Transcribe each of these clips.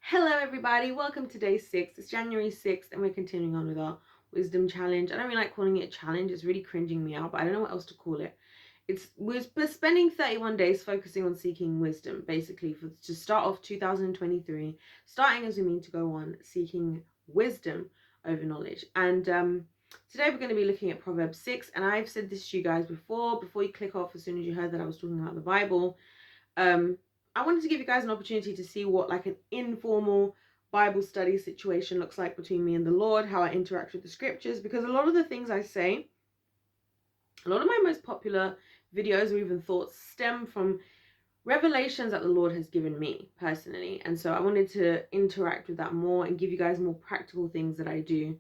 Hello everybody, welcome to day 6. It's January 6th and we're continuing on with our wisdom challenge. I don't really like calling it a challenge, it's really cringing me out, but I don't know what else to call it. We're spending 31 days focusing on seeking wisdom, basically, to start off 2023, starting as we mean to go on, seeking wisdom over knowledge. And today we're going to be looking at Proverbs 6, and I've said this to you guys before you click off as soon as you heard that I was talking about the Bible. I wanted to give you guys an opportunity to see what like an informal Bible study situation looks like between me and the Lord, how I interact with the scriptures, because a lot of the things I say, a lot of my most popular videos or even thoughts stem from revelations that the Lord has given me personally. And so I wanted to interact with that more and give you guys more practical things that I do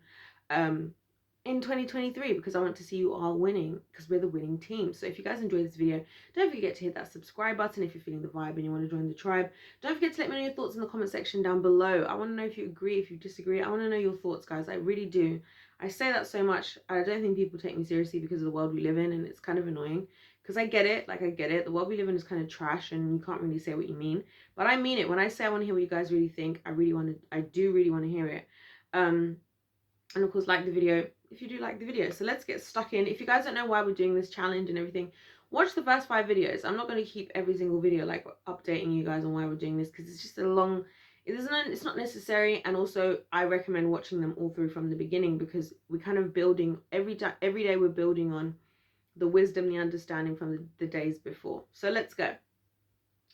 in 2023, because I want to see you all winning, because we're the winning team. So if you guys enjoyed this video, don't forget to hit that subscribe button if you're feeling the vibe and you want to join the tribe. Don't forget to let me know your thoughts in the comment section down below. I want to know if you agree, if you disagree. I want to know your thoughts, guys. I really do. I say that so much. I don't think people take me seriously because of the world we live in, and it's kind of annoying. Because I get it, I get it. The world we live in is kind of trash and you can't really say what you mean. But I mean it. When I say I want to hear what you guys really think, I do really want to hear it. And of course, like the video if you do like the video. So let's get stuck in. If you guys don't know why we're doing this challenge and everything, watch the first 5 videos. I'm not going to keep every single video like updating you guys on why we're doing this, because it's just a long, it's not necessary. And also I recommend watching them all through from the beginning, because we're kind of building every day we're building on the wisdom, the understanding from the days before. So let's go.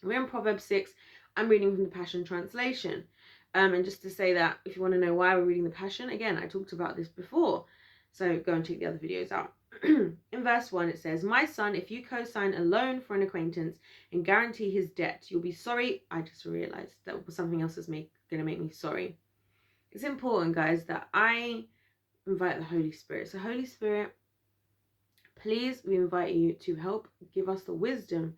We're in Proverbs 6. I'm reading from the Passion Translation. And just to say that if you want to know why we're reading the Passion, again, I talked about this before, so go and check the other videos out. In verse 1 it says, "My son, if you co-sign a loan for an acquaintance and guarantee his debt, you'll be sorry." I just realized that was something else that's going to make me sorry. It's important, guys, that I invite the Holy Spirit. So Holy Spirit, please, we invite you to help give us the wisdom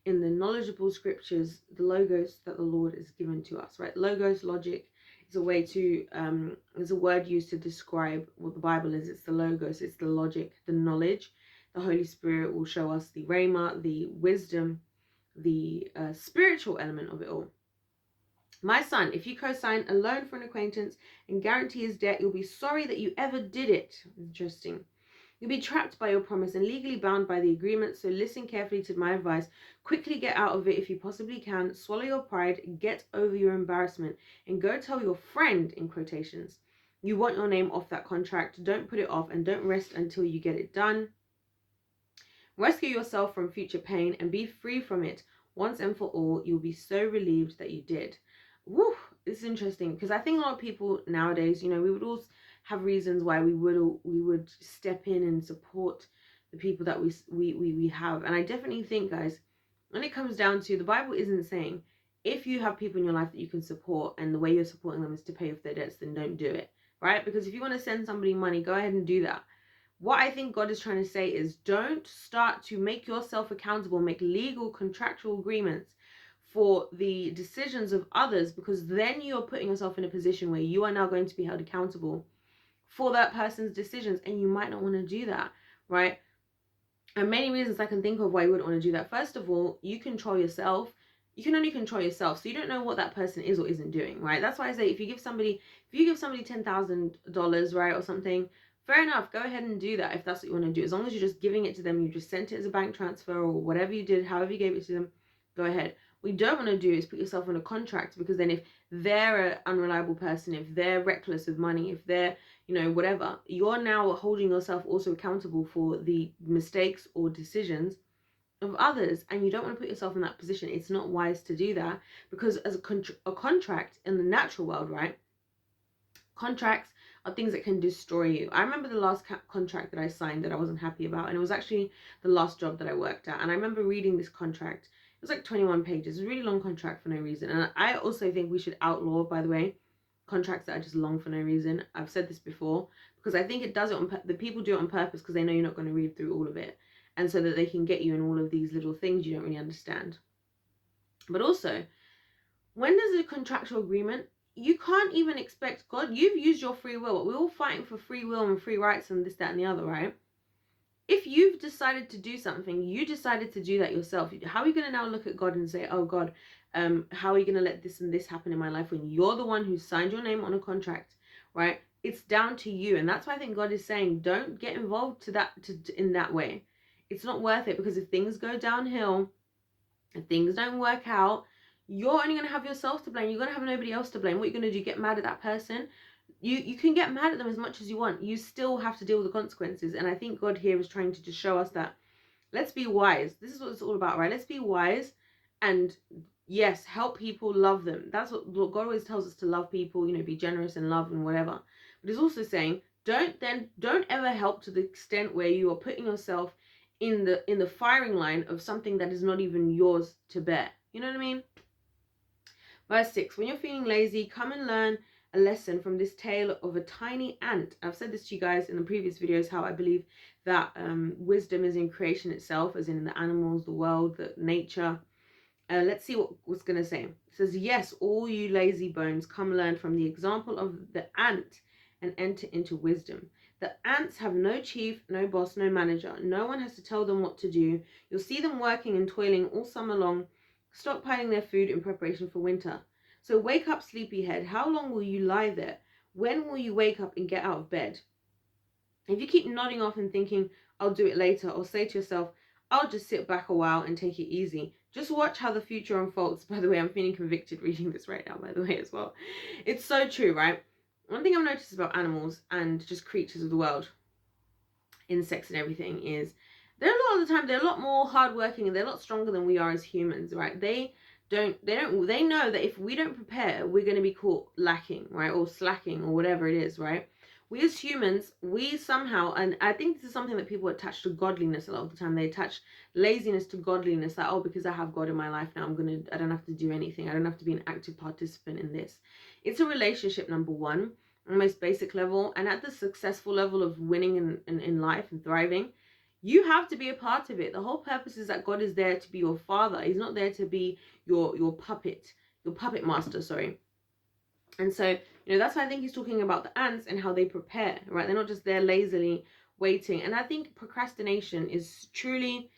in the knowledgeable scriptures, the logos that the Lord has given to us, right? Logos, logic, is a way to, is a word used to describe what the Bible is. It's the logos, it's the logic, the knowledge. The Holy Spirit will show us the rhema, the wisdom, the spiritual element of it all. "My son, if you co-sign a loan for an acquaintance and guarantee his debt, you'll be sorry that you ever did it." Interesting. "You'll be trapped by your promise and legally bound by the agreement, so listen carefully to my advice. Quickly get out of it if you possibly can. Swallow your pride, get over your embarrassment, and go tell your friend," in quotations, "you want your name off that contract. Don't put it off, and don't rest until you get it done. Rescue yourself from future pain and be free from it once and for all. You'll be so relieved that you did." Woo, this is interesting, because I think a lot of people nowadays, we would all have reasons why we would step in and support the people that we have. And I definitely think, guys, when it comes down to, the Bible isn't saying if you have people in your life that you can support and the way you're supporting them is to pay off their debts, then don't do it, right? Because if you want to send somebody money, go ahead and do that. What I think God is trying to say is, don't start to make yourself accountable, make legal contractual agreements for the decisions of others, because then you're putting yourself in a position where you are now going to be held accountable for that person's decisions, and you might not want to do that, right? And many reasons I can think of why you wouldn't want to do that. First of all, you control yourself. You can only control yourself, so you don't know what that person is or isn't doing, right? That's why I say, if you give somebody $10,000, right, or something, fair enough, go ahead and do that if that's what you want to do. As long as you're just giving it to them, you just sent it as a bank transfer or whatever you did, however you gave it to them, go ahead. What you don't want to do is put yourself in a contract, because then if they're an unreliable person, if they're reckless with money, if they're, whatever, you're now holding yourself also accountable for the mistakes or decisions of others, and you don't want to put yourself in that position. It's not wise to do that, because as a contract in the natural world, right, contracts are things that can destroy you. I remember the last contract that I signed that I wasn't happy about, and it was actually the last job that I worked at. And I remember reading this contract. It was like 21 pages. It was a really long contract for no reason. And I also think we should outlaw, by the way, contracts that are just long for no reason. I've said this before, because I think it does it on the people do it on purpose, because they know you're not going to read through all of it, and so that they can get you in all of these little things you don't really understand. But also, when there's a contractual agreement, you can't even expect God. You've used your free will. We're all fighting for free will and free rights and this, that, and the other, right? If you've decided to do something, you decided to do that yourself. How are you going to now look at God and say, "Oh God, How are you going to let this and this happen in my life when you're the one who signed your name on a contract, right? It's down to you. And that's why I think God is saying, don't get involved in that way. It's not worth it, because if things go downhill, if things don't work out, you're only going to have yourself to blame. You're going to have nobody else to blame. What you're going to do, get mad at that person? You can get mad at them as much as you want. You still have to deal with the consequences. And I think God here is trying to just show us that, let's be wise. This is what it's all about, right? Let's be wise and, yes, help people, love them. That's what God always tells us, to love people, be generous and love and whatever. But he's also saying, don't ever help to the extent where you are putting yourself in the firing line of something that is not even yours to bear. You know what I mean? Verse 6, when you're feeling lazy, come and learn a lesson from this tale of a tiny ant. I've said this to you guys in the previous videos, how I believe that wisdom is in creation itself, as in the animals, the world, the nature. Let's see what it's going to say. It says, yes, all you lazy bones, come learn from the example of the ant and enter into wisdom. The ants have no chief, no boss, no manager. No one has to tell them what to do. You'll see them working and toiling all summer long, stockpiling their food in preparation for winter. So wake up, sleepyhead. How long will you lie there? When will you wake up and get out of bed? If you keep nodding off and thinking, I'll do it later, or say to yourself, I'll just sit back a while and take it easy, just watch how the future unfolds. By the way, I'm feeling convicted reading this right now, by the way, as well. It's so true, right? One thing I've noticed about animals and just creatures of the world, insects and everything, is they're a lot of the time, they're a lot more hardworking and they're a lot stronger than we are as humans, right? They know that if we don't prepare, we're going to be caught lacking, right? Or slacking, or whatever it is, right? We as humans, we somehow, and I think this is something that people attach to godliness a lot of the time. They attach laziness to godliness, that, oh, because I have God in my life now, I don't have to do anything. I don't have to be an active participant in this. It's a relationship, number one, on the most basic level. And at the successful level of winning in life and thriving, you have to be a part of it. The whole purpose is that God is there to be your father. He's not there to be your puppet master, sorry. And so, that's why I think he's talking about the ants and how they prepare, right? They're not just there lazily waiting. And I think procrastination is truly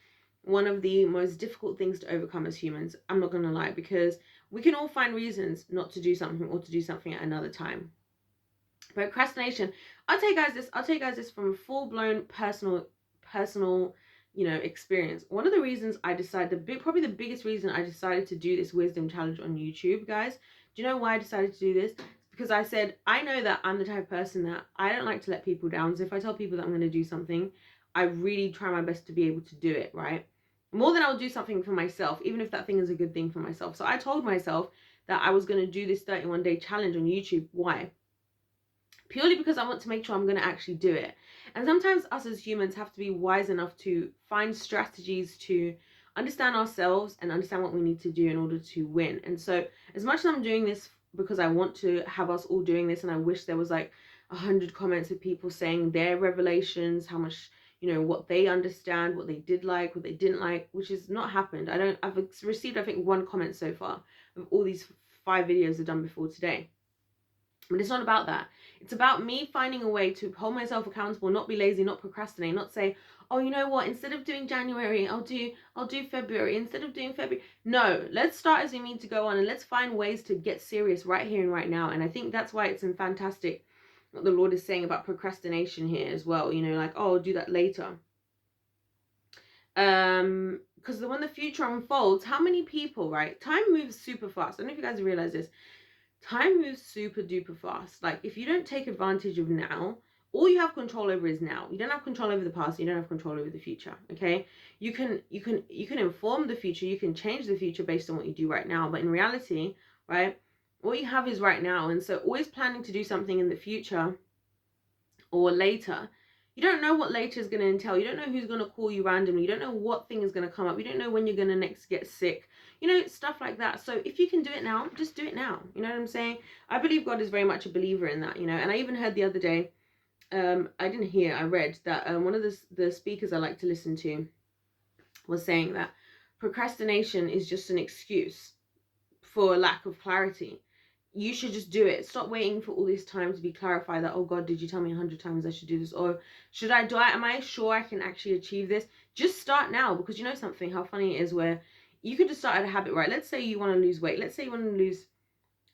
one of the most difficult things to overcome as humans. I'm not going to lie, because we can all find reasons not to do something, or to do something at another time. Procrastination, I'll tell you guys this from a full-blown personal experience. One of the reasons I decided, probably the biggest reason I decided to do this wisdom challenge on YouTube, guys, do you know why I decided to do this? Because I said, I know that I'm the type of person that I don't like to let people down. So if I tell people that I'm going to do something, I really try my best to be able to do it, right? More than I'll do something for myself, even if that thing is a good thing for myself. So I told myself that I was going to do this 31-day challenge on YouTube. Why? Purely because I want to make sure I'm going to actually do it. And sometimes us as humans have to be wise enough to find strategies to understand ourselves and understand what we need to do in order to win. And so as much as I'm doing this because I want to have us all doing this, and I wish there was like 100 comments of people saying their revelations, how much, what they understand, what they did like, what they didn't like, which has not happened. I've received, I think, 1 comment so far of all these 5 videos I've done before today. But it's not about that. It's about me finding a way to hold myself accountable, not be lazy, not procrastinate, not say, oh, you know what, instead of doing January, I'll do February. Instead of doing February. No, let's start as we mean to go on, and let's find ways to get serious right here and right now. And I think that's why it's fantastic what the Lord is saying about procrastination here as well. Like, oh, I'll do that later. Because when the future unfolds, how many people, right? Time moves super fast. I don't know if you guys realize this. Time moves super duper fast. Like, if you don't take advantage of now, all you have control over is now. You don't have control over the past. You don't have control over the future. Okay, you can inform the future. You can change the future based on what you do right now. But in reality, right, what you have is right now. And so always planning to do something in the future or later, you don't know what later is going to entail. You don't know who's going to call you randomly. You don't know what thing is going to come up. You don't know when you're going to next get sick. Stuff like that. So if you can do it now, just do it now. You know what I'm saying? I believe God is very much a believer in that, and I even heard the other day, I read that one of the speakers I like to listen to was saying that procrastination is just an excuse for a lack of clarity. You should just do it. Stop waiting for all this time to be clarified that, oh God, did you tell me 100 times I should do this? Or am I sure I can actually achieve this? Just start now, because something, how funny it is where you could just start a habit, right? Let's say you want to lose weight. Let's say you want to lose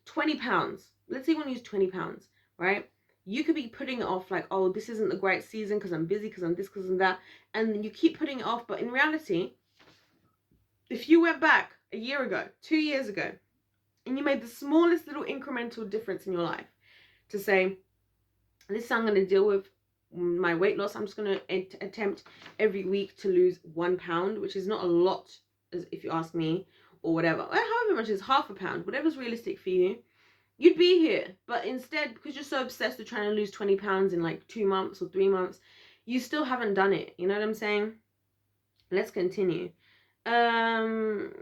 20 pounds. Let's say you want to lose 20 pounds, right? You could be putting it off like, oh, this isn't the great season because I'm busy, because I'm this, because I'm that. And then you keep putting it off. But in reality, if you went back a year ago, 2 years ago, and you made the smallest little incremental difference in your life to say, this is how I'm going to deal with my weight loss. I'm just going to attempt every week to lose 1 pound, which is not a lot, as if you ask me, or whatever. However much is half a pound, whatever's realistic for you, you'd be here. But instead, because you're so obsessed with trying to lose 20 pounds in like 2 months or 3 months, you still haven't done it. You know what I'm saying? Let's continue. Verse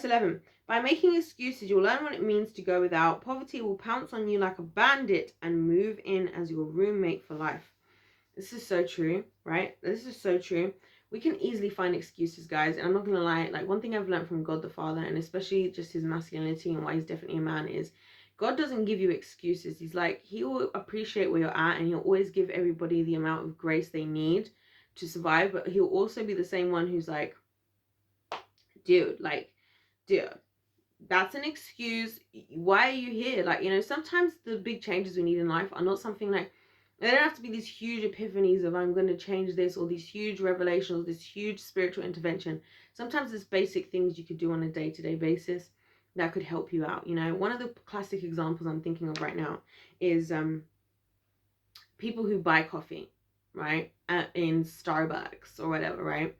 11. By making excuses, you'll learn what it means to go without. Poverty will pounce on you like a bandit and move in as your roommate for life. This is so true, right? This is so true. We can easily find excuses, guys. And I'm not going to lie. Like, one thing I've learned from God the Father, and especially just his masculinity and why he's definitely a man, is God doesn't give you excuses. He's like, he will appreciate where you're at, and he'll always give everybody the amount of grace they need to survive. But he'll also be the same one who's like, dude, that's an excuse. Why are you here? Like, you know, sometimes the big changes we need in life are not something like, they don't have to be these huge epiphanies of I'm going to change this, or these huge revelations, this huge spiritual intervention. Sometimes it's basic things you could do on a day-to-day basis that could help you out. You know, one of the classic examples I'm thinking of right now is people who buy coffee, right, in Starbucks or whatever, right?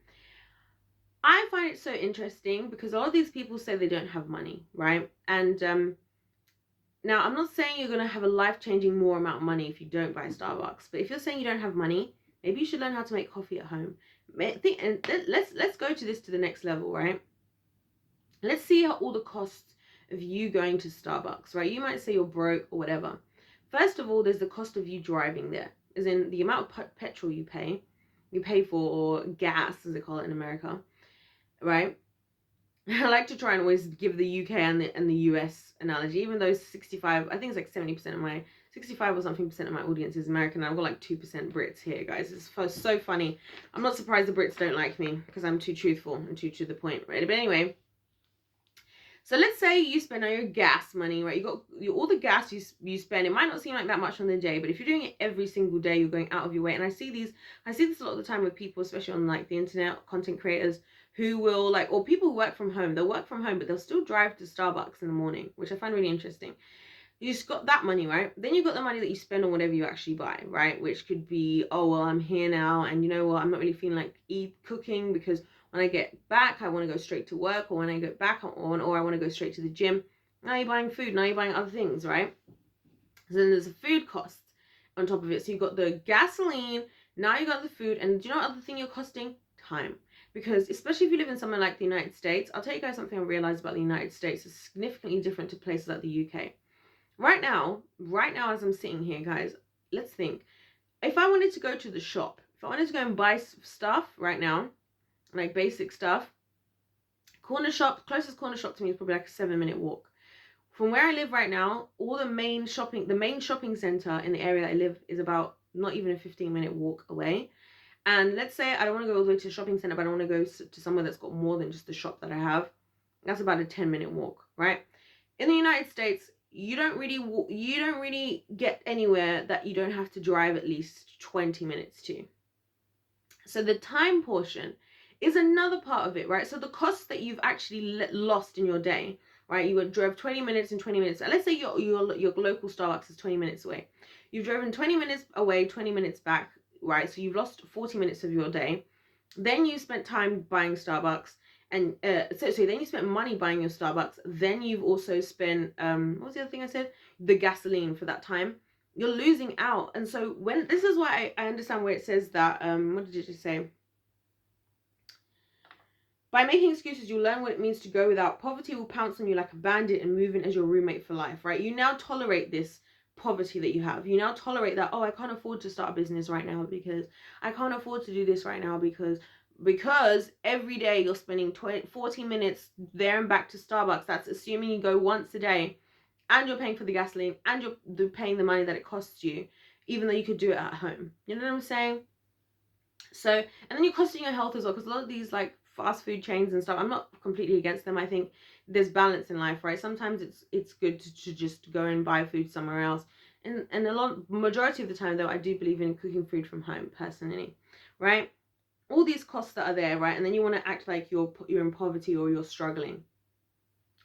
I find it so interesting because a lot of these people say they don't have money, right? And now I'm not saying you're going to have a life-changing more amount of money if you don't buy Starbucks, but if you're saying you don't have money, maybe you should learn how to make coffee at home. And let's go to the next level, right? Let's see how all the costs of you going to Starbucks, right? You might say you're broke or whatever. First of all, there's the cost of you driving there, as in the amount of petrol you pay for, or gas, as they call it in America. Right? I like to try and always give the UK and the US analogy, even though 65, I think it's like 70% of my, 65 or something percent of my audience is American. I've got like 2% Brits here, guys. It's so funny. I'm not surprised the Brits don't like me because I'm too truthful and too to the point, right? But anyway, so let's say you spend all your gas money, right? You got all the gas you spend. It might not seem like that much on the day, but if you're doing it every single day, you're going out of your way. And I see this a lot of the time with people, especially on like the internet, content creators who will like, or people who work from home. They'll work from home, but they'll still drive to Starbucks in the morning, which I find really interesting. You just got that money, right? Then you've got the money that you spend on whatever you actually buy, right? Which could be, oh, well, I'm here now, and you know what? I'm not really feeling like cooking because when I get back, I want to go straight to work, or when I get back, or I want to go straight to the gym. Now you're buying food. Now you're buying other things, right? So then there's the food costs on top of it. So you've got the gasoline. Now you got the food, and do you know what other thing you're costing? Time. Because especially if you live in somewhere like the United States, I'll tell you guys something I realized about the United States is significantly different to places like the UK. Right now, as I'm sitting here, guys, let's think. If I wanted to go to the shop, if I wanted to go and buy stuff right now, like basic stuff, closest corner shop to me is probably like a 7-minute walk. From where I live right now, all the main shopping center in the area that I live is about not even a 15-minute walk away. And let's say I don't want to go all the way to the shopping center, but I want to go to somewhere that's got more than just the shop that I have. That's about a 10-minute walk, right? In the United States, you don't really get anywhere that you don't have to drive at least 20 minutes to. So the time portion is another part of it, right? So the cost that you've actually lost in your day, right? You drove 20 minutes and 20 minutes. Let's say your local Starbucks is 20 minutes away. You've driven 20 minutes away, 20 minutes back, right? So you've lost 40 minutes of your day. Then you spent time buying Starbucks. And so then you spent money buying your Starbucks. Then you've also spent, what was the other thing I said? The gasoline for that time. You're losing out. And so this is why I understand where it says that, what did it say? By making excuses, you'll learn what it means to go without. Poverty will pounce on you like a bandit and move in as your roommate for life, right? You now tolerate this poverty that you have. You now tolerate that, oh, I can't afford to start a business right now because I can't afford to do this right now because every day you're spending 40 minutes there and back to Starbucks. That's assuming you go once a day, and you're paying for the gasoline, and you're paying the money that it costs you, even though you could do it at home. You know what I'm saying? So, and then you're costing your health as well, because a lot of these like fast food chains and stuff, I'm not completely against them. I think there's balance in life, right? Sometimes it's good to just go and buy food somewhere else. And majority of the time though, I do believe in cooking food from home personally, right? All these costs that are there, right? And then you want to act like you're in poverty or you're struggling.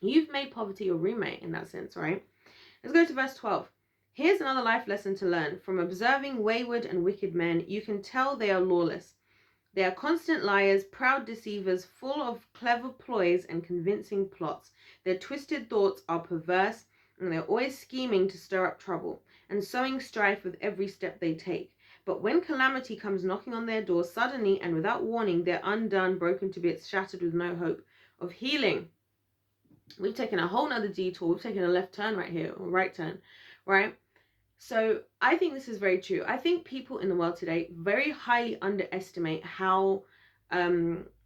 You've made poverty your roommate in that sense, right? Let's go to verse 12. Here's another life lesson to learn. From observing wayward and wicked men, you can tell they are lawless. They are constant liars, proud deceivers, full of clever ploys and convincing plots. Their twisted thoughts are perverse, and they're always scheming to stir up trouble and sowing strife with every step they take. But when calamity comes knocking on their door, suddenly and without warning, they're undone, broken to bits, shattered with no hope of healing. We've taken a whole nother detour. We've taken a left turn right here, or right turn, right? So I think this is very true. I think people in the world today very highly underestimate how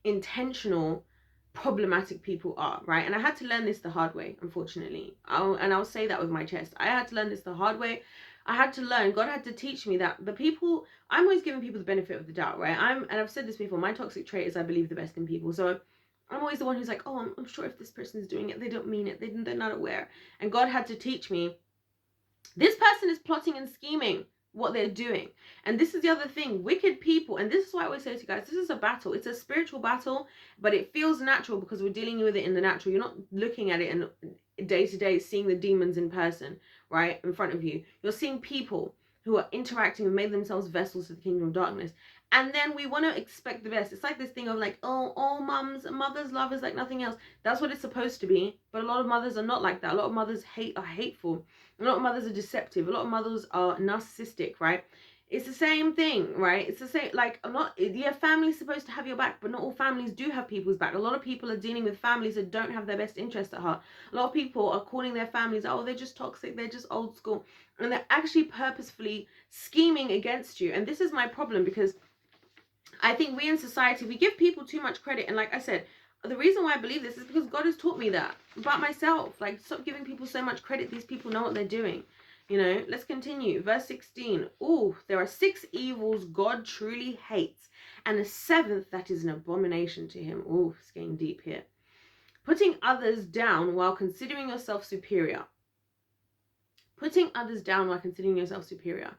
intentional problematic people are, right? And I had to learn this the hard way, unfortunately. I'll say that with my chest. I had to learn this the hard way. I had to learn, God had to teach me that the people, I'm always giving people the benefit of the doubt, right? And I've said this before, my toxic trait is I believe the best in people. So I'm always the one who's like, oh, I'm sure if this person's doing it, they don't mean it. They're not aware. And God had to teach me, this person is plotting and scheming what they're doing. And this is the other thing, wicked people, and this is why I always say to you guys, this is a battle. It's a spiritual battle, but it feels natural because we're dealing with it in the natural. You're not looking at it in day to day, seeing the demons in person, right, in front of you. You're seeing people who are interacting and made themselves vessels of the kingdom of darkness. And then we want to expect the best. It's like this thing of like, oh, all mothers' love is like nothing else. That's what it's supposed to be. But a lot of mothers are not like that. A lot of mothers are hateful. A lot of mothers are deceptive. A lot of mothers are narcissistic, right? It's the same thing, right? It's the same, like, family's supposed to have your back, but not all families do have people's back. A lot of people are dealing with families that don't have their best interest at heart. A lot of people are calling their families, oh, they're just toxic, they're just old school. And they're actually purposefully scheming against you. And this is my problem, because I think we in society, we give people too much credit. And like I said, the reason why I believe this is because God has taught me that about myself. Like, stop giving people so much credit. These people know what they're doing. You know, let's continue. Verse 16. Oh, there are 6 evils God truly hates, and a 7th that is an abomination to him. Oh, it's getting deep here. Putting others down while considering yourself superior. Putting others down while considering yourself superior.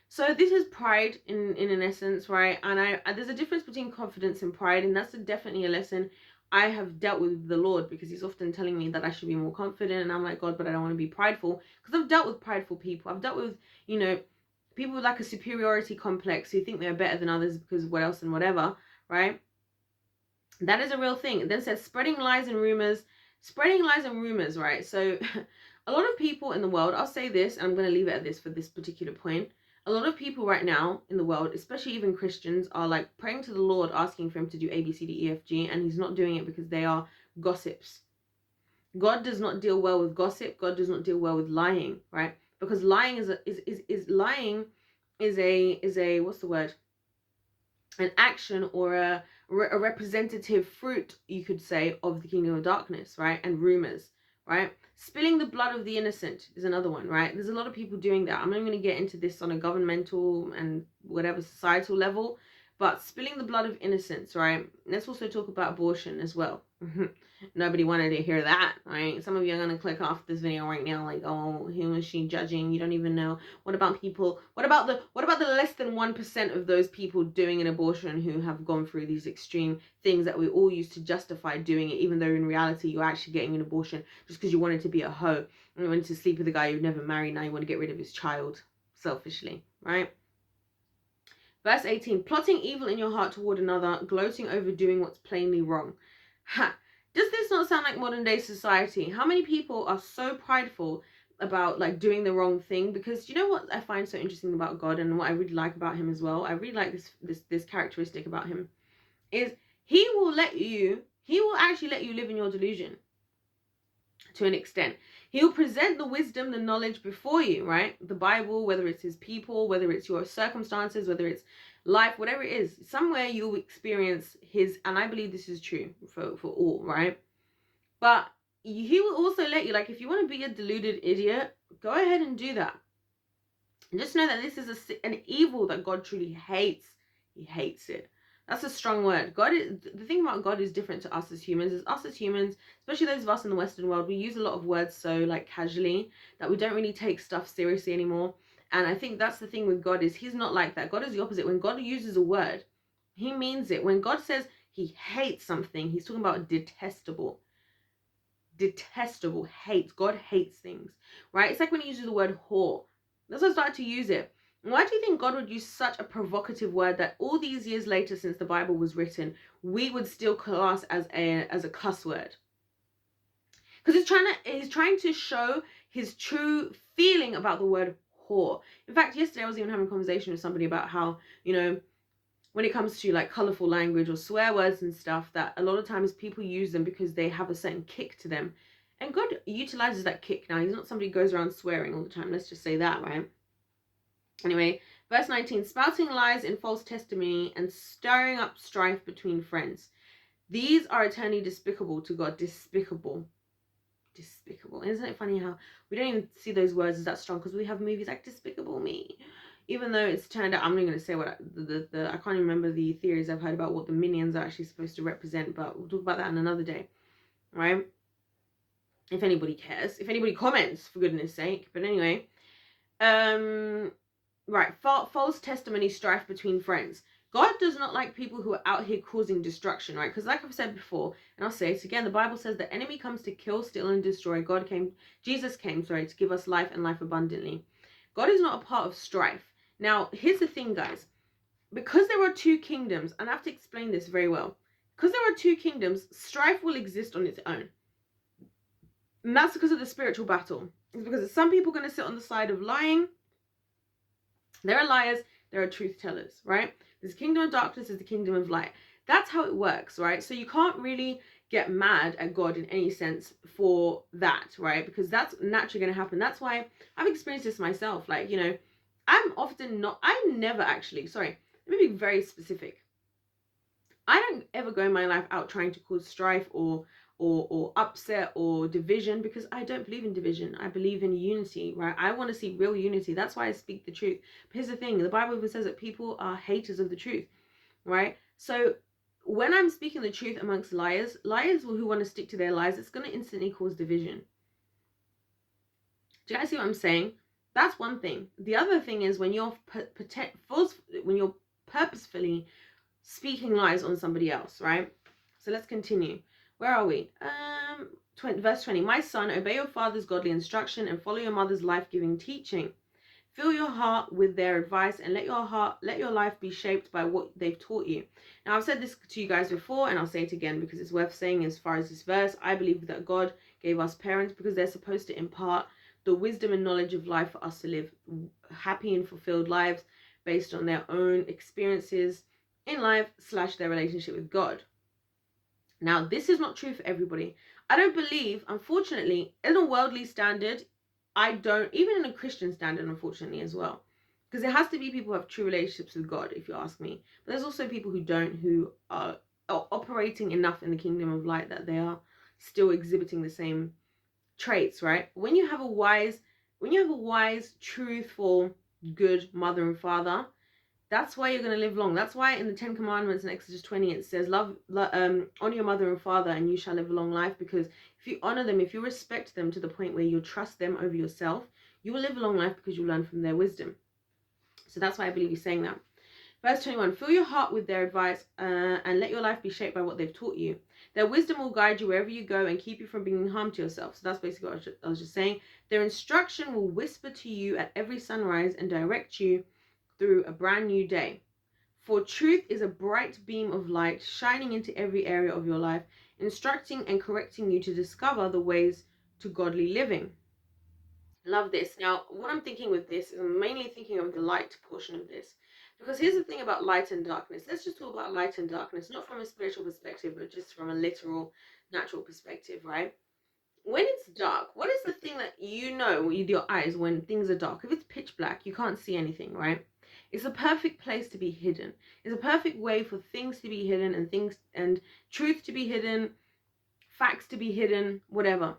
So this is pride in an essence, right? And there's a difference between confidence and pride, and that's definitely a lesson I have dealt with the Lord, because he's often telling me that I should be more confident, and I'm like, God, but I don't want to be prideful, because I've dealt with prideful people. I've dealt with, you know, people with like a superiority complex who think they're better than others because what else and whatever, right? That is a real thing. It then says spreading lies and rumors, right? So a lot of people in the world, I'll say this, and I'm going to leave it at this for this particular point. A lot of people right now in the world, especially even Christians, are like praying to the Lord, asking for him to do A, B, C, D, E, F, G, and he's not doing it because they are gossips. God does not deal well with gossip. God does not deal well with lying, right? Because lying is a what's the word? An action or a representative fruit, you could say, of the kingdom of darkness, right? And rumors, right? Spilling the blood of the innocent is another one, right? There's a lot of people doing that. I'm not going to get into this on a governmental and whatever societal level, but spilling the blood of innocents, right? Let's also talk about abortion as well. Nobody wanted to hear that, right? Some of you are going to click off this video right now like, oh, who is she judging? You don't even know. What about people? What about the less than 1% of those people doing an abortion who have gone through these extreme things that we all used to justify doing it, even though in reality you're actually getting an abortion just because you wanted to be a hoe and you wanted to sleep with a guy you've never married. Now you want to get rid of his child selfishly, right? Verse 18, plotting evil in your heart toward another, gloating over doing what's plainly wrong. Ha! Does this not sound like modern day society? How many people are so prideful about like doing the wrong thing? Because you know what I find so interesting about God, and what I really like about him as well, I really like this characteristic about him, is he will actually let you live in your delusion to an extent. He'll present the wisdom, the knowledge before you, right? The Bible, whether it's his people, whether it's your circumstances, whether it's life, whatever it is, somewhere you'll experience his, and I believe this is true for all, right? But he will also let you, like, if you want to be a deluded idiot, go ahead and do that. And just know that this is an evil that God truly hates. He hates it. That's a strong word. God is, the thing about God is different to us as humans. Is us as humans, especially those of us in the Western world, we use a lot of words so like casually that we don't really take stuff seriously anymore. And I think that's the thing with God, is he's not like that. God is the opposite. When God uses a word, he means it. When God says he hates something, he's talking about detestable. Detestable, hates. God hates things, right? It's like when he uses the word whore. That's why I started to use it. Why do you think God would use such a provocative word that all these years later, since the Bible was written, we would still class as a cuss word? Because he's trying to show his true feeling about the word whore. In fact, yesterday I was even having a conversation with somebody about how, you know, when it comes to like colorful language or swear words and stuff, that a lot of times people use them because they have a certain kick to them. And God utilizes that kick now. He's not somebody who goes around swearing all the time. Let's just say that, right? Anyway, verse 19, spouting lies in false testimony and stirring up strife between friends. These are eternally despicable to God. Despicable. Despicable. Isn't it funny how we don't even see those words as that strong, because we have movies like Despicable Me. Even though it's turned out, I'm not going to say what I can't even remember the theories I've heard about what the minions are actually supposed to represent, but we'll talk about that on another day, right? If anybody cares, if anybody comments, for goodness sake. But anyway, right, false testimony, strife between friends. God does not like people who are out here causing destruction, right? Because like I've said before, and I'll say it again, the Bible says the enemy comes to kill, steal, and destroy. Jesus came, to give us life and life abundantly. God is not a part of strife. Now, here's the thing, guys. Because there are two kingdoms, and I have to explain this very well. Because there are two kingdoms, strife will exist on its own. And that's because of the spiritual battle. It's because some people are going to sit on the side of lying. There are liars, there are truth tellers, right? There's the kingdom of darkness, there's the kingdom of light. That's how it works, right? So you can't really get mad at God in any sense for that, right? Because that's naturally going to happen. That's why I've experienced this myself. Like, you know, I never actually, sorry, let me be very specific. I don't ever go in my life out trying to cause strife or upset or division, because I don't believe in division. I believe in unity, right? I want to see real unity. That's why I speak the truth. But here's the thing, the Bible even says that people are haters of the truth, right? So when I'm speaking the truth amongst liars who want to stick to their lies, it's going to instantly cause division. Do you guys see what I'm saying? That's one thing. The other thing is when you're purposefully speaking lies on somebody else, right? So let's continue. Where are we? Verse 20. My son, obey your father's godly instruction and follow your mother's life-giving teaching. Fill your heart with their advice and let your life be shaped by what they've taught you. Now, I've said this to you guys before, and I'll say it again because it's worth saying. As far as this verse, I believe that God gave us parents because they're supposed to impart the wisdom and knowledge of life for us to live happy and fulfilled lives based on their own experiences in life / their relationship with God. Now, this is not true for everybody. I don't believe, unfortunately, in a worldly standard, even in a Christian standard, unfortunately, as well. Because it has to be people who have true relationships with God, if you ask me. But there's also people who don't, who are operating enough in the kingdom of light that they are still exhibiting the same traits, right? When you have a wise, truthful, good mother and father, that's why you're going to live long. That's why in the 10 Commandments in Exodus 20, it says, honor your mother and father and you shall live a long life. Because if you honor them, if you respect them to the point where you trust them over yourself, you will live a long life because you learn from their wisdom. So that's why I believe he's saying that. Verse 21, fill your heart with their advice and let your life be shaped by what they've taught you. Their wisdom will guide you wherever you go and keep you from bringing harm to yourself. So that's basically what I was just saying. Their instruction will whisper to you at every sunrise and direct you through a brand new day. For truth is a bright beam of light shining into every area of your life, instructing and correcting you to discover the ways to godly living. Love this. Now, what I'm thinking with this is I'm mainly thinking of the light portion of this. Because here's the thing about light and darkness. Let's just talk about light and darkness, not from a spiritual perspective, but just from a literal, natural perspective, right? When it's dark, what is the thing that you know with your eyes when things are dark? If it's pitch black, you can't see anything, right? It's a perfect place to be hidden. It's a perfect way for things to be hidden and truth to be hidden, facts to be hidden, whatever.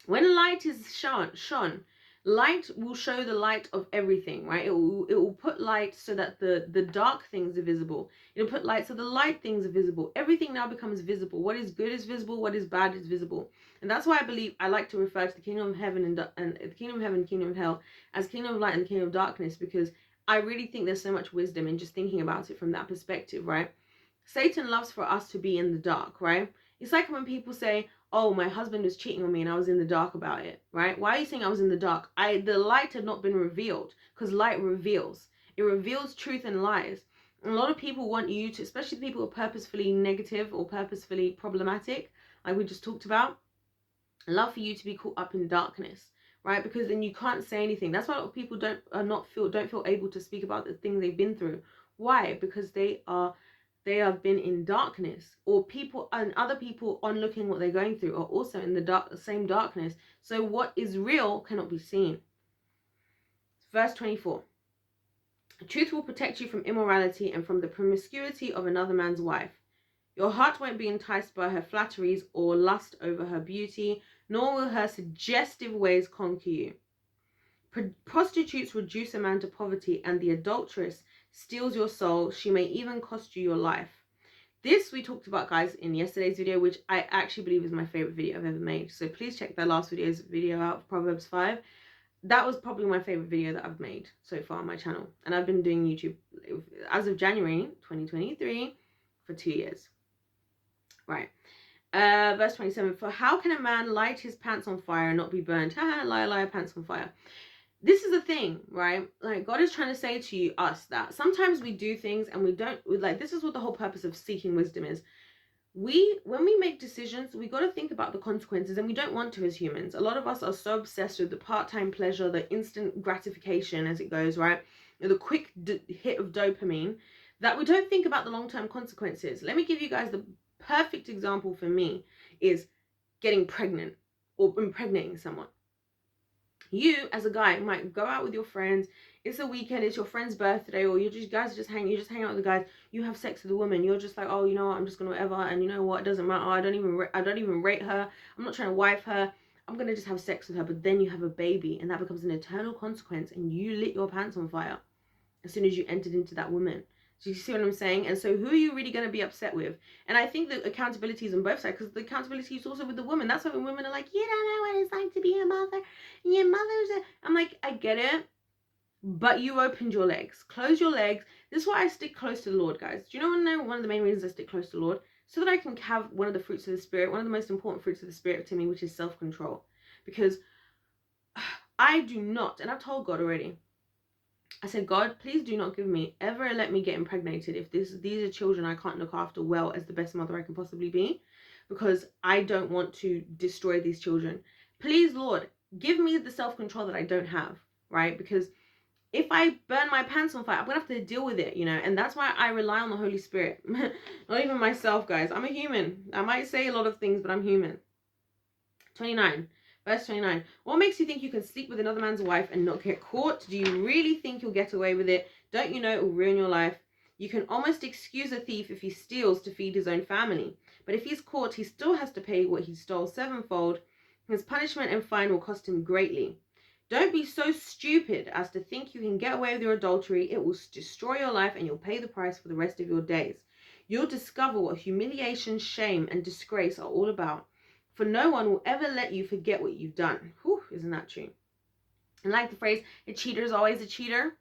When light is shone, Light will show the light of everything, right? It will put light so that the dark things are visible. It'll put light so the light things are visible. Everything now becomes visible. What is good is visible. What is bad is visible. And that's why I like to refer to the kingdom of heaven and the kingdom of heaven, kingdom of hell as kingdom of light and the kingdom of darkness, because I really think there's so much wisdom in just thinking about it from that perspective, right? Satan loves for us to be in the dark, right? It's like when people say, oh, my husband was cheating on me and I was in the dark about it, right? Why are you saying I was in the dark? The light had not been revealed, because light reveals. It reveals truth and lies. And a lot of people want you to, especially people who are purposefully negative or purposefully problematic, like we just talked about, love for you to be caught up in darkness, right? Because then you can't say anything. That's why a lot of people don't feel able to speak about the things they've been through. Why? Because they have been in darkness, or people and other people onlooking what they're going through are also in the same darkness. So what is real cannot be seen. Verse 24. Truth will protect you from immorality and from the promiscuity of another man's wife. Your heart won't be enticed by her flatteries or lust over her beauty, nor will her suggestive ways conquer you. Prostitutes reduce a man to poverty, and the adulteress steals your soul. She may even cost you your life. This we talked about, guys, in yesterday's video, which I actually believe is my favorite video I've ever made. So please check that last video out, Proverbs 5. That was probably my favorite video that I've made so far on my channel. And I've been doing YouTube as of January 2023 for 2 years. Right. Verse 27. For how can a man light his pants on fire and not be burned? Haha, liar, pants on fire. This is the thing, right? Like, God is trying to say to us that sometimes we do things and we don't, like, this is what the whole purpose of seeking wisdom is. When we make decisions, we got to think about the consequences, and we don't want to as humans. A lot of us are so obsessed with the part-time pleasure, the instant gratification as it goes, right? The quick hit of dopamine, that we don't think about the long-term consequences. Let me give you guys the perfect example for me is getting pregnant or impregnating someone. You as a guy might go out with your friends, it's a weekend, it's your friend's birthday, or you just hang out with the guys, you have sex with a woman, you're just like, oh, you know what, I'm just gonna whatever, and you know what, it doesn't matter, I don't even rate her, I'm not trying to wife her, I'm gonna just have sex with her. But then you have a baby, and that becomes an eternal consequence, and you lit your pants on fire as soon as you entered into that woman. Do you see what I'm saying? And so who are you really going to be upset with? And I think the accountability is on both sides, because the accountability is also with the woman. That's why when women are like, you don't know what it's like to be a mother, and your mother's a... I'm like, I get it, but you opened your legs. Close your legs. This is why I stick close to the Lord, guys. Do you know one of the main reasons I stick close to the Lord? So that I can have one of the fruits of the Spirit, one of the most important fruits of the Spirit to me, which is self-control. Because I do not, and I've told God already, I said, God, please do not ever let me get impregnated if these are children I can't look after well as the best mother I can possibly be, because I don't want to destroy these children. Please, Lord, give me the self-control that I don't have, right? Because if I burn my pants on fire, I'm going to have to deal with it, you know? And that's why I rely on the Holy Spirit. Not even myself, guys. I'm a human. I might say a lot of things, but I'm human. 29. Verse 29. What makes you think you can sleep with another man's wife and not get caught? Do you really think you'll get away with it? Don't you know it will ruin your life? You can almost excuse a thief if he steals to feed his own family. But if he's caught, he still has to pay what he stole sevenfold. His punishment and fine will cost him greatly. Don't be so stupid as to think you can get away with your adultery. It will destroy your life, and you'll pay the price for the rest of your days. You'll discover what humiliation, shame, and disgrace are all about. For no one will ever let you forget what you've done. Whew, isn't that true? And like the phrase, a cheater is always a cheater,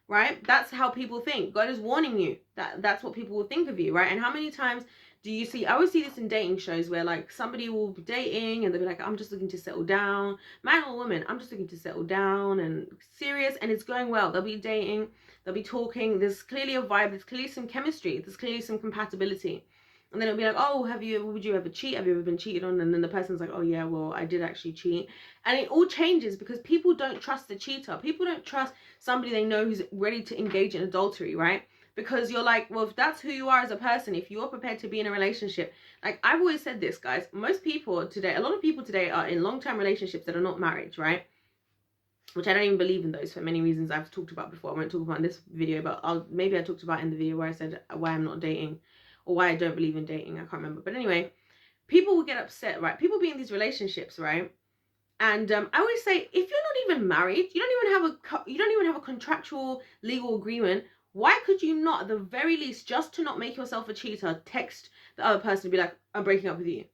right? That's how people think. God is warning you that that's what people will think of you, right? And how many times do you see, I always see this in dating shows where like somebody will be dating and they'll be like, I'm just looking to settle down. Man or woman, I'm just looking to settle down and serious, and it's going well. They'll be dating, they'll be talking. There's clearly a vibe. There's clearly some chemistry. There's clearly some compatibility. And then it'll be like, oh, would you ever cheat? Have you ever been cheated on? And then the person's like, oh yeah, well, I did actually cheat. And it all changes because people don't trust the cheater. People don't trust somebody they know who's ready to engage in adultery, right? Because you're like, well, if that's who you are as a person, if you're prepared to be in a relationship, like I've always said this, guys, most people today, a lot of people today are in long-term relationships that are not married, right? Which I don't even believe in those for many reasons I've talked about before. I won't talk about in this video, but maybe I talked about in the video where I said why I'm not dating, or why I don't believe in dating. I can't remember. But anyway, people will get upset, right? People be in these relationships, right? And I always say, if you're not even married, you don't even have a contractual legal agreement. Why could you not, at the very least, just to not make yourself a cheater, text the other person to be like, I'm breaking up with you?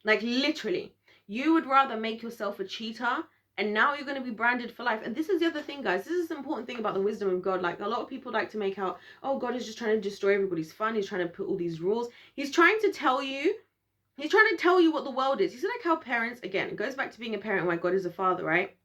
Like, literally, you would rather make yourself a cheater, and now you're going to be branded for life. And this is the other thing, guys. This is the important thing about the wisdom of God. Like, a lot of people like to make out, oh, God is just trying to destroy everybody's fun. He's trying to put all these rules. He's trying to tell you what the world is. He's like how parents, again, it goes back to being a parent, why God is a father, right?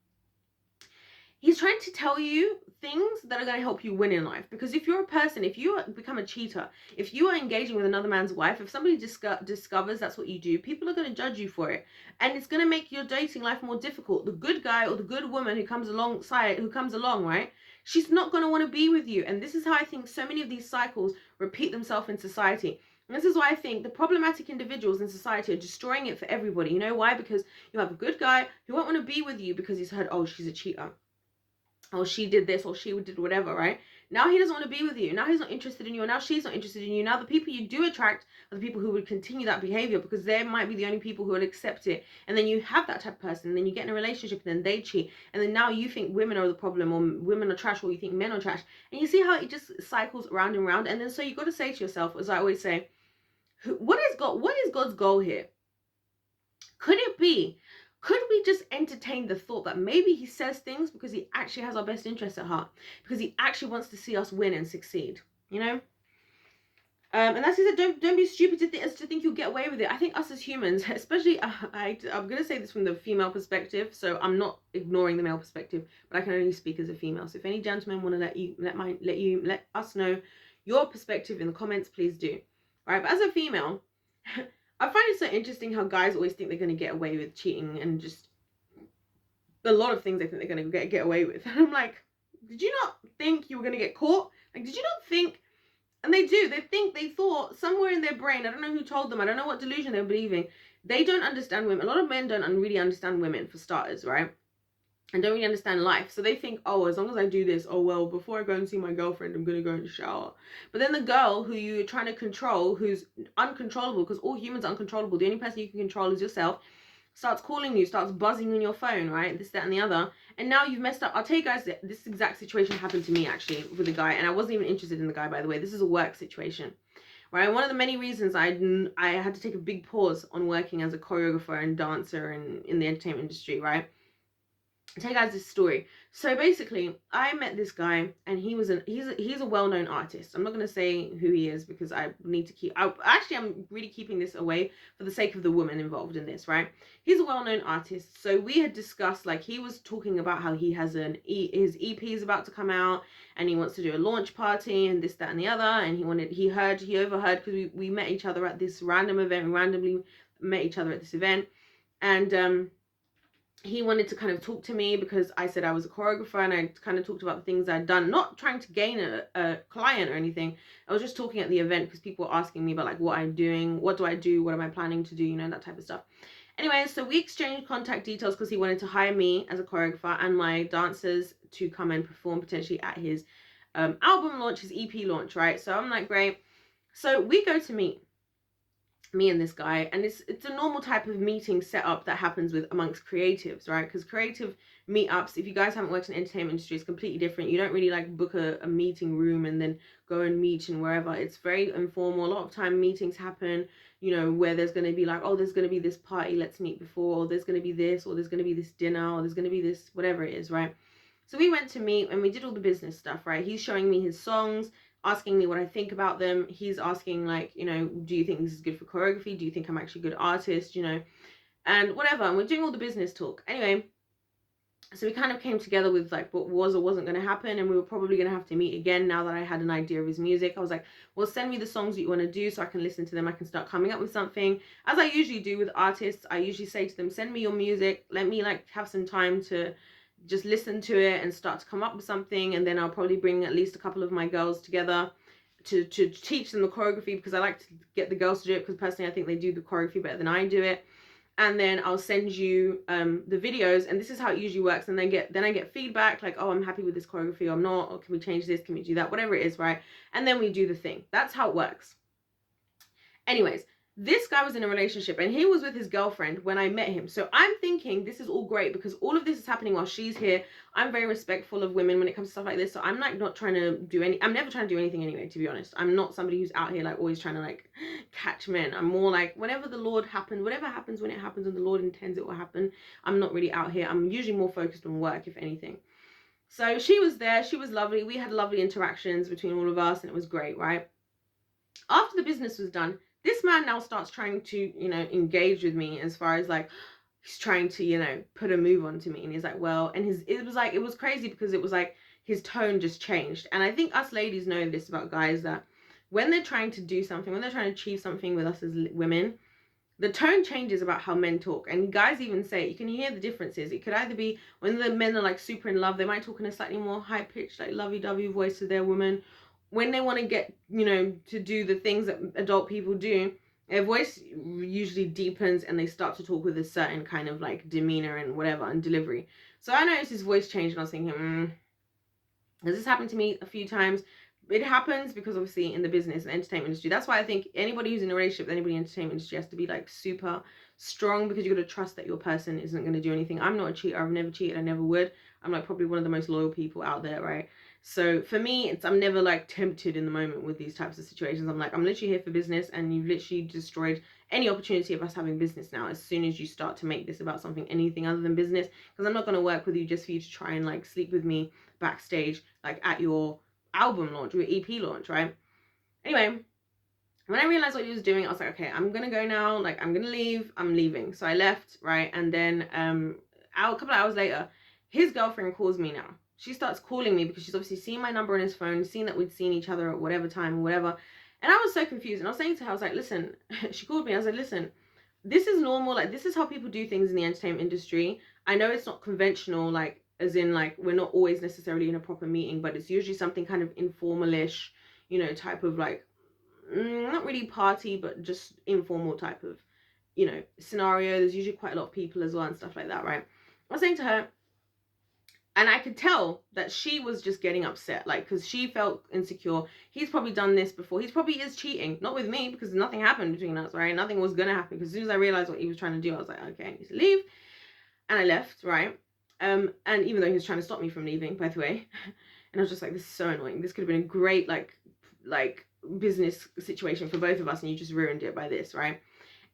He's trying to tell you things that are going to help you win in life. Because if you're a person, if you become a cheater, if you are engaging with another man's wife, if somebody discovers that's what you do, people are going to judge you for it. And it's going to make your dating life more difficult. The good guy or the good woman who comes along, right? She's not going to want to be with you. And this is how I think so many of these cycles repeat themselves in society. And this is why I think the problematic individuals in society are destroying it for everybody. You know why? Because you have a good guy who won't want to be with you because he's heard, oh, she's a cheater, or she did this, or she did whatever, right? Now he doesn't want to be with you. Now he's not interested in you. And now she's not interested in you. Now the people you do attract are the people who would continue that behavior, because they might be the only people who would accept it. And then you have that type of person, and then you get in a relationship, and then they cheat. And then now you think women are the problem, or women are trash, or you think men are trash. And you see how it just cycles around and round. And then so you got to say to yourself, as I always say, what is God's goal here? Could we just entertain the thought that maybe he says things because he actually has our best interests at heart, because he actually wants to see us win and succeed, you know? And that's he said, don't be stupid to think you'll get away with it. I think us as humans, especially, I'm going to say this from the female perspective, so I'm not ignoring the male perspective, but I can only speak as a female. So if any gentlemen want to let us know your perspective in the comments, please do. All right, but as a female, I find it so interesting how guys always think they're going to get away with cheating, and just a lot of things they think they're going to get away with. And I'm like, did you not think you were going to get caught? Like, did you not think? And they do. They thought somewhere in their brain, I don't know who told them, I don't know what delusion they're believing. They don't understand women. A lot of men don't really understand women, for starters, right? And don't really understand life. So they think, oh, as long as I do this, oh, well, before I go and see my girlfriend, I'm going to go in the shower. But then the girl who you're trying to control, who's uncontrollable, because all humans are uncontrollable, the only person you can control is yourself, starts calling you, starts buzzing on your phone, right? This, that, and the other. And now you've messed up. I'll tell you guys, this exact situation happened to me, actually, with a guy. And I wasn't even interested in the guy, by the way. This is a work situation, right? One of the many reasons I had to take a big pause on working as a choreographer and dancer and in the entertainment industry, right? I'll tell you guys this story. So basically, I met this guy, and he's a well-known artist. I'm not going to say who he is because I need to keep. I'm really keeping this away for the sake of the woman involved in this, right? He's a well-known artist. So we had discussed, like, he was talking about how he has his EP is about to come out, and he wants to do a launch party and this, that, and the other. And he overheard, because we met each other at this random event. We randomly met each other at this event, and he wanted to kind of talk to me because I said I was a choreographer, and I kind of talked about the things I'd done, not trying to gain a client or anything. I was just talking at the event because people were asking me about, like, what I'm doing, what do I do, what am I planning to do, you know, that type of stuff. Anyway, so we exchanged contact details because he wanted to hire me as a choreographer and my dancers to come and perform potentially at his album launch, his EP launch, right? So I'm like, great. So we go to meet, me and this guy, and it's a normal type of meeting setup that happens with amongst creatives, right? Because creative meetups, if you guys haven't worked in the entertainment industry, it's completely different. You don't really like book a meeting room and then go and meet and wherever. It's very informal. A lot of time meetings happen, you know, where there's going to be like, oh, there's going to be this party, let's meet before, or there's going to be this, or there's going to be this dinner, or there's going to be this, whatever it is, right? So we went to meet and we did all the business stuff, right? He's showing me his songs, asking me what I think about them. He's asking, like, you know, do you think this is good for choreography? Do you think I'm actually a good artist? You know, and whatever. And we're doing all the business talk. Anyway, so we kind of came together with, like, what was or wasn't going to happen. And we were probably going to have to meet again now that I had an idea of his music. I was like, well, send me the songs that you want to do so I can listen to them. I can start coming up with something. As I usually do with artists, I usually say to them, send me your music. Let me, like, have some time to just listen to it and start to come up with something. And then I'll probably bring at least a couple of my girls together to teach them the choreography, because I like to get the girls to do it, because personally I think they do the choreography better than I do it. And then I'll send you the videos, and this is how it usually works. And then I get feedback like, oh, I'm happy with this choreography, or I'm not, or can we change this, can we do that, whatever it is, right? And then we do the thing. That's how it works. Anyways, This guy was in a relationship and he was with his girlfriend when I met him. So I'm thinking this is all great because all of this is happening while she's here. I'm very respectful of women when it comes to stuff like this. So I'm like not trying to do I'm never trying to do anything anyway, to be honest. I'm not somebody who's out here like always trying to like catch men. I'm more like whenever the Lord happens, whatever happens when it happens and the Lord intends it will happen. I'm not really out here. I'm usually more focused on work, if anything. So she was there. She was lovely. We had lovely interactions between all of us and it was great, right? After the business was done, this man now starts trying to, engage with me as far as like, he's trying to, put a move onto me. And he's like, well, and it was crazy because it was like, his tone just changed. And I think us ladies know this about guys, that when they're trying to do something, when they're trying to achieve something with us as women, the tone changes about how men talk. And guys even say, you can hear the differences. It could either be when the men are like super in love, they might talk in a slightly more high pitched, like lovey-dovey voice to their woman. When they want to get, to do the things that adult people do, their voice usually deepens and they start to talk with a certain kind of like demeanor and whatever and delivery. So I noticed his voice changed and I was thinking, has this happened to me a few times? It happens because obviously in the business and entertainment industry, that's why I think anybody who's in a relationship with anybody in the entertainment industry has to be like super strong, because you got to trust that your person isn't going to do anything. I'm not a cheater. I've never cheated. I never would. I'm like probably one of the most loyal people out there, right? So for me, I'm never like tempted in the moment with these types of situations. I'm like, I'm literally here for business, and you've literally destroyed any opportunity of us having business now as soon as you start to make this about anything other than business, because I'm not going to work with you just for you to try and like sleep with me backstage, like at your album launch or your EP launch, right? Anyway, when I realized what he was doing, I was like, okay, I'm gonna go now. Like, I'm gonna leave. I'm leaving. So I left, right? And then a couple of hours later, his girlfriend calls me now. She starts calling me because she's obviously seen my number on his phone, seen that we'd seen each other at whatever time or whatever. And I was so confused. And I was saying to her, I was like, listen, she called me. I was like, listen, this is normal. Like, this is how people do things in the entertainment industry. I know it's not conventional, like, as in, like, we're not always necessarily in a proper meeting, but it's usually something kind of informal-ish, type of, like, not really party, but just informal type of, scenario. There's usually quite a lot of people as well and stuff like that, right? I was saying to her, and I could tell that she was just getting upset, like, because she felt insecure. He's probably done this before. He probably is cheating. Not with me, because nothing happened between us, right? Nothing was going to happen. Because as soon as I realized what he was trying to do, I was like, okay, I need to leave. And I left, right? And even though he was trying to stop me from leaving, by the way. And I was just like, this is so annoying. This could have been a great, like business situation for both of us, and you just ruined it by this, right?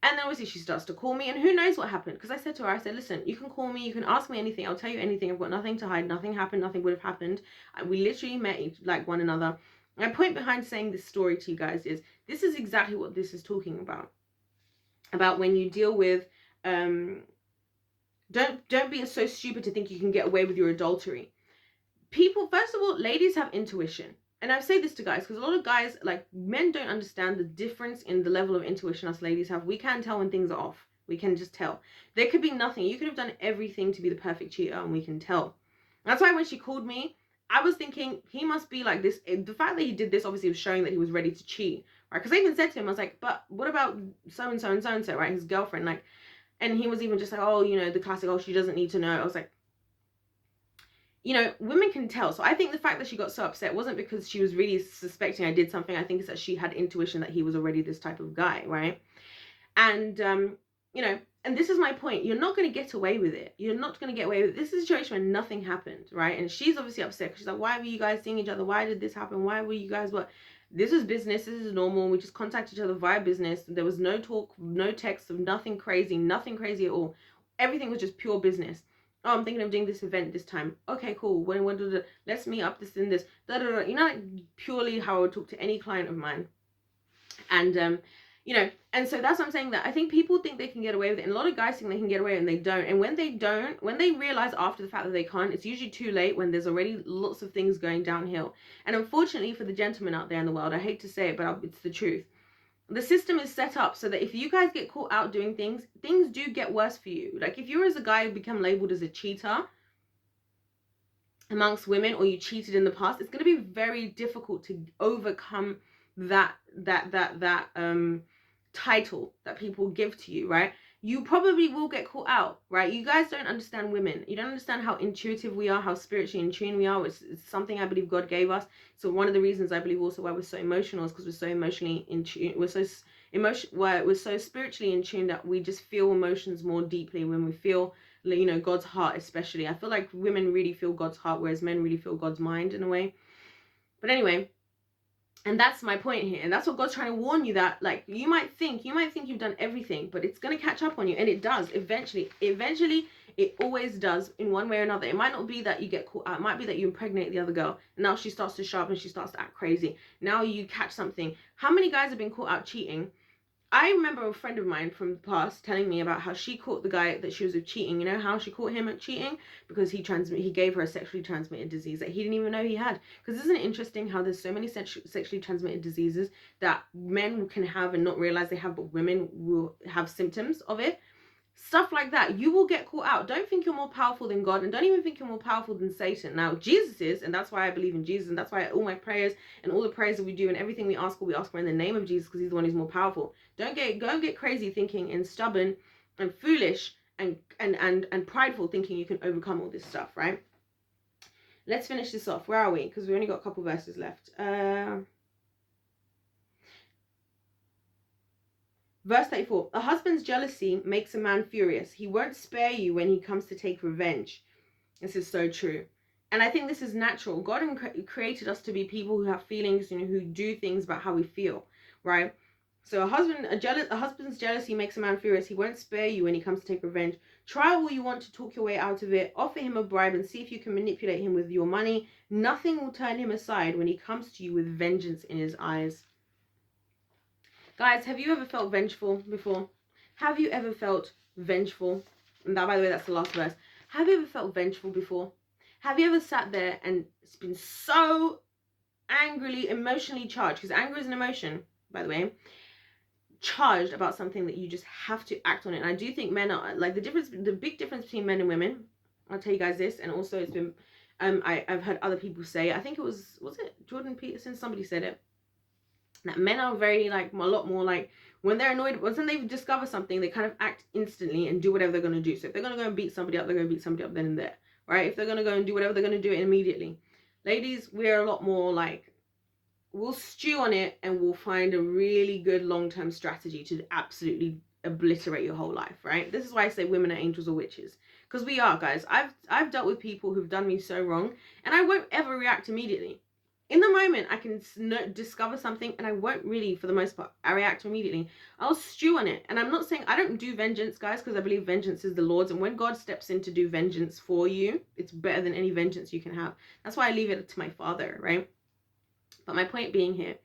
And then obviously she starts to call me, and who knows what happened, because I said to her, I said, listen, you can call me, you can ask me anything, I'll tell you anything. I've got nothing to hide. Nothing happened. Nothing would have happened. We literally met like one another. My point behind saying this story to you guys is, this is exactly what this is talking about when you deal with don't be so stupid to think you can get away with your adultery. People, first of all, ladies have intuition. And I say this to guys because a lot of guys, like, men don't understand the difference in the level of intuition us ladies have. We can tell when things are off. We can just tell. There could be nothing. You could have done everything to be the perfect cheater, and we can tell. That's why when she called me, I was thinking he must be like this. The fact that he did this obviously was showing that he was ready to cheat, right? Because I even said to him, I was like, but what about so-and-so and so-and-so, right? His girlfriend, like, and he was even just like, oh, the classic, oh, she doesn't need to know. I was like, women can tell. So I think the fact that she got so upset wasn't because she was really suspecting I did something. I think it's that she had intuition that he was already this type of guy, right? And, and this is my point. You're not going to get away with it. You're not going to get away with it. This is a situation where nothing happened, right? And she's obviously upset because she's like, why were you guys seeing each other? Why did this happen? Why were you guys what? This is business. This is normal. We just contacted each other via business. There was no talk, no text, nothing crazy at all. Everything was just pure business. Oh, I'm thinking of doing this event this time. Okay, cool. When let's meet up, this and this. Like purely how I would talk to any client of mine. And and so that's what I'm saying, that I think people think they can get away with it, and a lot of guys think they can get away and they don't. And when they don't, when they realize after the fact that they can't, it's usually too late, when there's already lots of things going downhill. And unfortunately for the gentlemen out there in the world, I hate to say it, but it's the truth. The system is set up so that if you guys get caught out doing things do get worse for you. Like, if you as a guy become labeled as a cheater amongst women, or you cheated in the past, it's going to be very difficult to overcome that title that people give to you, right? You probably will get caught out, right? You guys don't understand women. You don't understand how intuitive we are, how spiritually in tune we are. It's something I believe God gave us. So one of the reasons I believe also why we're so emotional is because we're so emotionally in tune. where we're so spiritually in tune that we just feel emotions more deeply when we feel, you know, God's heart. Especially, I feel like women really feel God's heart, whereas men really feel God's mind in a way. But anyway, and that's my point here, and that's what God's trying to warn you, that like you might think you've done everything, but it's going to catch up on you, and it does eventually. It always does, in one way or another. It might not be that you get caught out, it might be that you impregnate the other girl, and now she starts to show up and she starts to act crazy. Now you catch something. How many guys have been caught out cheating? I remember a friend of mine from the past telling me about how she caught the guy that she was with cheating. You know how she caught him at cheating? Because he gave her a sexually transmitted disease that he didn't even know he had. Because isn't it interesting how there's so many sexually transmitted diseases that men can have and not realize they have, but women will have symptoms of it? Stuff like that. You will get caught out. Don't think you're more powerful than God, and don't even think you're more powerful than Satan. Now, Jesus is, and that's why I believe in Jesus, and that's why all my prayers and all the prayers that we do and everything we ask for in the name of Jesus, because he's the one who's more powerful. Don't go and get crazy thinking and stubborn and foolish and prideful thinking you can overcome all this stuff, right? Let's finish this off. Where are we? Because we only got a couple verses left. Verse 34, a husband's jealousy makes a man furious. He won't spare you when he comes to take revenge. This is so true. And I think this is natural. God created us to be people who have feelings, you know, who do things about how we feel, right? So a husband's jealousy makes a man furious. He won't spare you when he comes to take revenge. Try all you want to talk your way out of it. Offer him a bribe and see if you can manipulate him with your money. Nothing will turn him aside when he comes to you with vengeance in his eyes. Guys, have you ever felt vengeful before? Have you ever felt vengeful? And that, by the way, that's the last verse. Have you ever felt vengeful before? Have you ever sat there and it's been so angrily, emotionally charged? Because anger is an emotion, by the way. Charged about something that you just have to act on it. And I do think men are, like, the big difference between men and women. I'll tell you guys this. And also it's been, I've heard other people say, I think it was it Jordan Peterson? Somebody said it. That men are very, like, a lot more, like, when they're annoyed, once they discover something, they kind of act instantly and do whatever they're going to do. So if they're going to go and beat somebody up, they're going to beat somebody up then and there, right? If they're going to go and do whatever, they're going to do it immediately. Ladies, we're a lot more, like, we'll stew on it and we'll find a really good long-term strategy to absolutely obliterate your whole life, right? This is why I say women are angels or witches. Because we are, guys. I've dealt with people who've done me so wrong, and I won't ever react immediately. In the moment, I can discover something and I won't really, for the most part, I react immediately. I'll stew on it. And I'm not saying I don't do vengeance, guys, because I believe vengeance is the Lord's. And when God steps in to do vengeance for you, it's better than any vengeance you can have. That's why I leave it to my Father, right? But my point being here,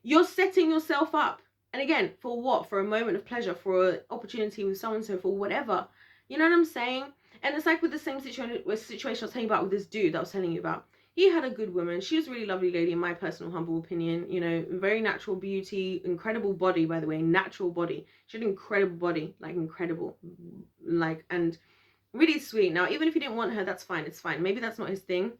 you're setting yourself up. And again, for what? For a moment of pleasure, for an opportunity with so-and-so, for whatever. You know what I'm saying? And it's like with the same situation I was telling you about with this dude that I was telling you about. He had a good woman. She was a really lovely lady, in my personal humble opinion. You know, very natural beauty, incredible body, by the way, natural body. She had an incredible body, like incredible, like, and really sweet. Now, even if you didn't want her, that's fine. It's fine. Maybe that's not his thing.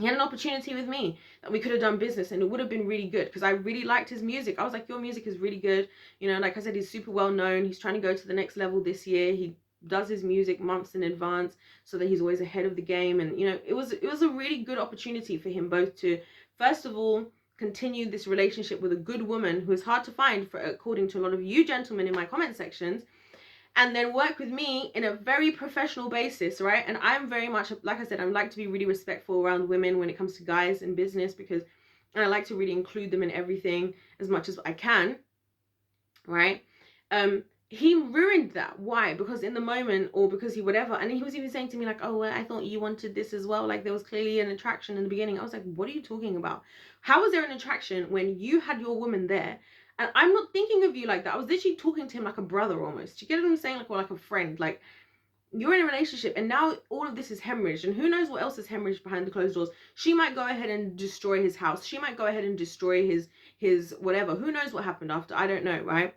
He had an opportunity with me that we could have done business, and it would have been really good because I really liked his music. I was like, your music is really good. You know, like I said, he's super well known. He's trying to go to the next level this year. He does his music months in advance so that he's always ahead of the game. And, you know, it was a really good opportunity for him both to, first of all, continue this relationship with a good woman who is hard to find, for according to a lot of you gentlemen in my comment sections, and then work with me in a very professional basis, right? And I'm very much, like I said, I like to be really respectful around women when it comes to guys in business, because I like to really include them in everything as much as I can, right? He ruined that. Why? Because in the moment, or because he whatever, and he was even saying to me like, oh, well, I thought you wanted this as well. Like, there was clearly an attraction in the beginning. I was like, what are you talking about? How was there an attraction when you had your woman there? And I'm not thinking of you like that. I was literally talking to him like a brother almost. Do you get what I'm saying? Like, or like a friend. Like, you're in a relationship and now all of this is hemorrhaged, and who knows what else is hemorrhaged behind the closed doors. She might go ahead and destroy his house. She might go ahead and destroy his whatever. Who knows what happened after? I don't know, right?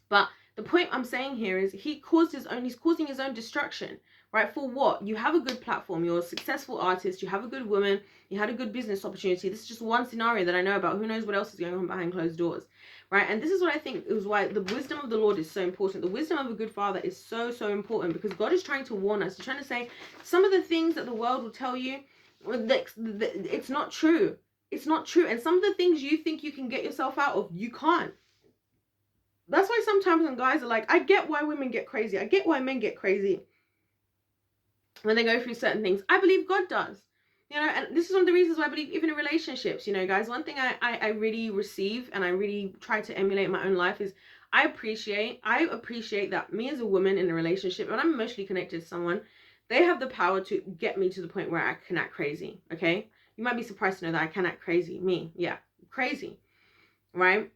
But the point I'm saying here is he's causing his own destruction, right? For what? You have a good platform. You're a successful artist. You have a good woman. You had a good business opportunity. This is just one scenario that I know about. Who knows what else is going on behind closed doors, right? And this is what I think is why the wisdom of the Lord is so important. The wisdom of a good father is so, so important, because God is trying to warn us. He's trying to say some of the things that the world will tell you, it's not true. It's not true. And some of the things you think you can get yourself out of, you can't. That's why sometimes when guys are like, I get why women get crazy. I get why men get crazy when they go through certain things. I believe God does. You know, and this is one of the reasons why I believe even in relationships, you know, guys, one thing I really receive and I really try to emulate in my own life is I appreciate that me as a woman in a relationship, when I'm emotionally connected to someone, they have the power to get me to the point where I can act crazy. Okay. You might be surprised to know that I can act crazy. Me. Yeah. Crazy. Right.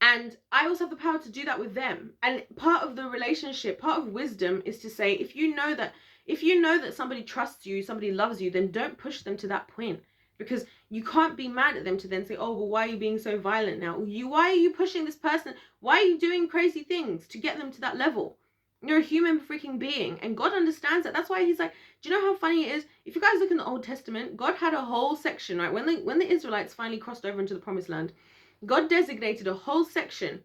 And I also have the power to do that with them. And part of the relationship, part of wisdom is to say, if you know that somebody trusts you, somebody loves you, then don't push them to that point. Because you can't be mad at them to then say, oh, well, why are you being so violent now? Why are you pushing this person? Why are you doing crazy things to get them to that level? You're a human freaking being. And God understands that. That's why he's like, do you know how funny it is? If you guys look in the Old Testament, God had a whole section, right? When the Israelites finally crossed over into the promised land, God designated a whole section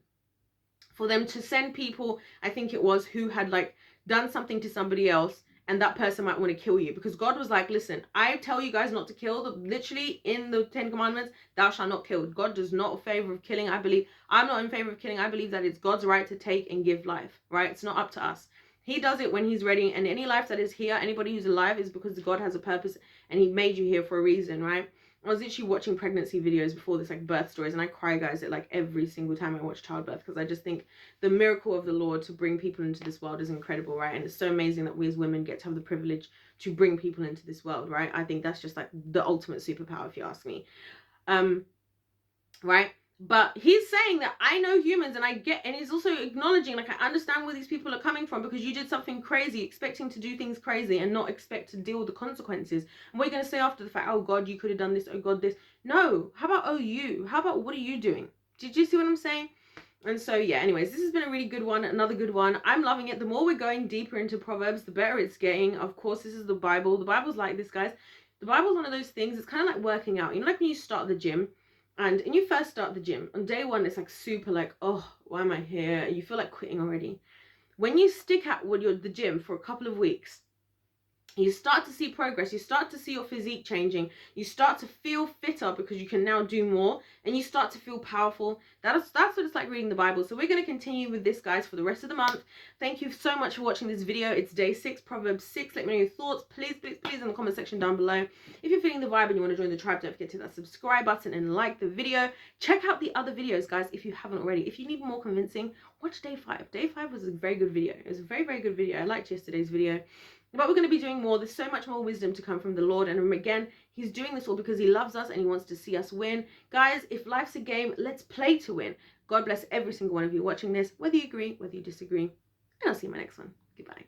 for them to send people, I think it was, who had like done something to somebody else and that person might want to kill you, because God was like, listen, I tell you guys not to kill. Literally in the 10 commandments, thou shalt not kill. God does not in favor of killing. I'm not in favor of killing. I believe that it's God's right to take and give life, right? It's not up to us. He does it when he's ready, and any life that is here, anybody who's alive, is because God has a purpose and he made you here for a reason, right? I was literally watching pregnancy videos before this, like birth stories, and I cry, guys, at like every single time I watch childbirth, because I just think the miracle of the Lord to bring people into this world is incredible, right? And it's so amazing that we as women get to have the privilege to bring people into this world, right? I think that's just like the ultimate superpower, if you ask me. Right? But he's saying that I know humans and I get, and he's also acknowledging, like, I understand where these people are coming from, because you did something crazy, expecting to do things crazy and not expect to deal with the consequences. And what are you going to say after the fact? Oh God, you could have done this. Oh God, this. No. How about, oh, you? How about, what are you doing? Did you see what I'm saying? And so, yeah, anyways, this has been a really good one. Another good one. I'm loving it. The more we're going deeper into Proverbs, the better it's getting. Of course, this is the Bible. The Bible's like this, guys. The Bible's one of those things. It's kind of like working out. You know, like when you start the gym, and you first start the gym, on day one, it's like super like, oh, why am I here? You feel like quitting already. When you stick at the gym for a couple of weeks, you start to see progress. You start to see your physique changing. You start to feel fitter because you can now do more, and you start to feel powerful. That's what it's like reading the Bible. So we're going to continue with this, guys, for the rest of the month. Thank you so much for watching this video. It's day 6, Proverbs 6. Let me know your thoughts, please in the comment section down below. If you're feeling the vibe and you want to join the tribe, don't forget to hit that subscribe button and like the video. Check out the other videos, guys, if you haven't already. If you need more convincing, watch day 5. Day 5 was a very good video. It was a very, very good video. I liked yesterday's video. But we're going to be doing more. There's so much more wisdom to come from the Lord. And again, he's doing this all because he loves us and he wants to see us win. Guys, if life's a game, let's play to win. God bless every single one of you watching this, whether you agree, whether you disagree. And I'll see you in my next one. Goodbye.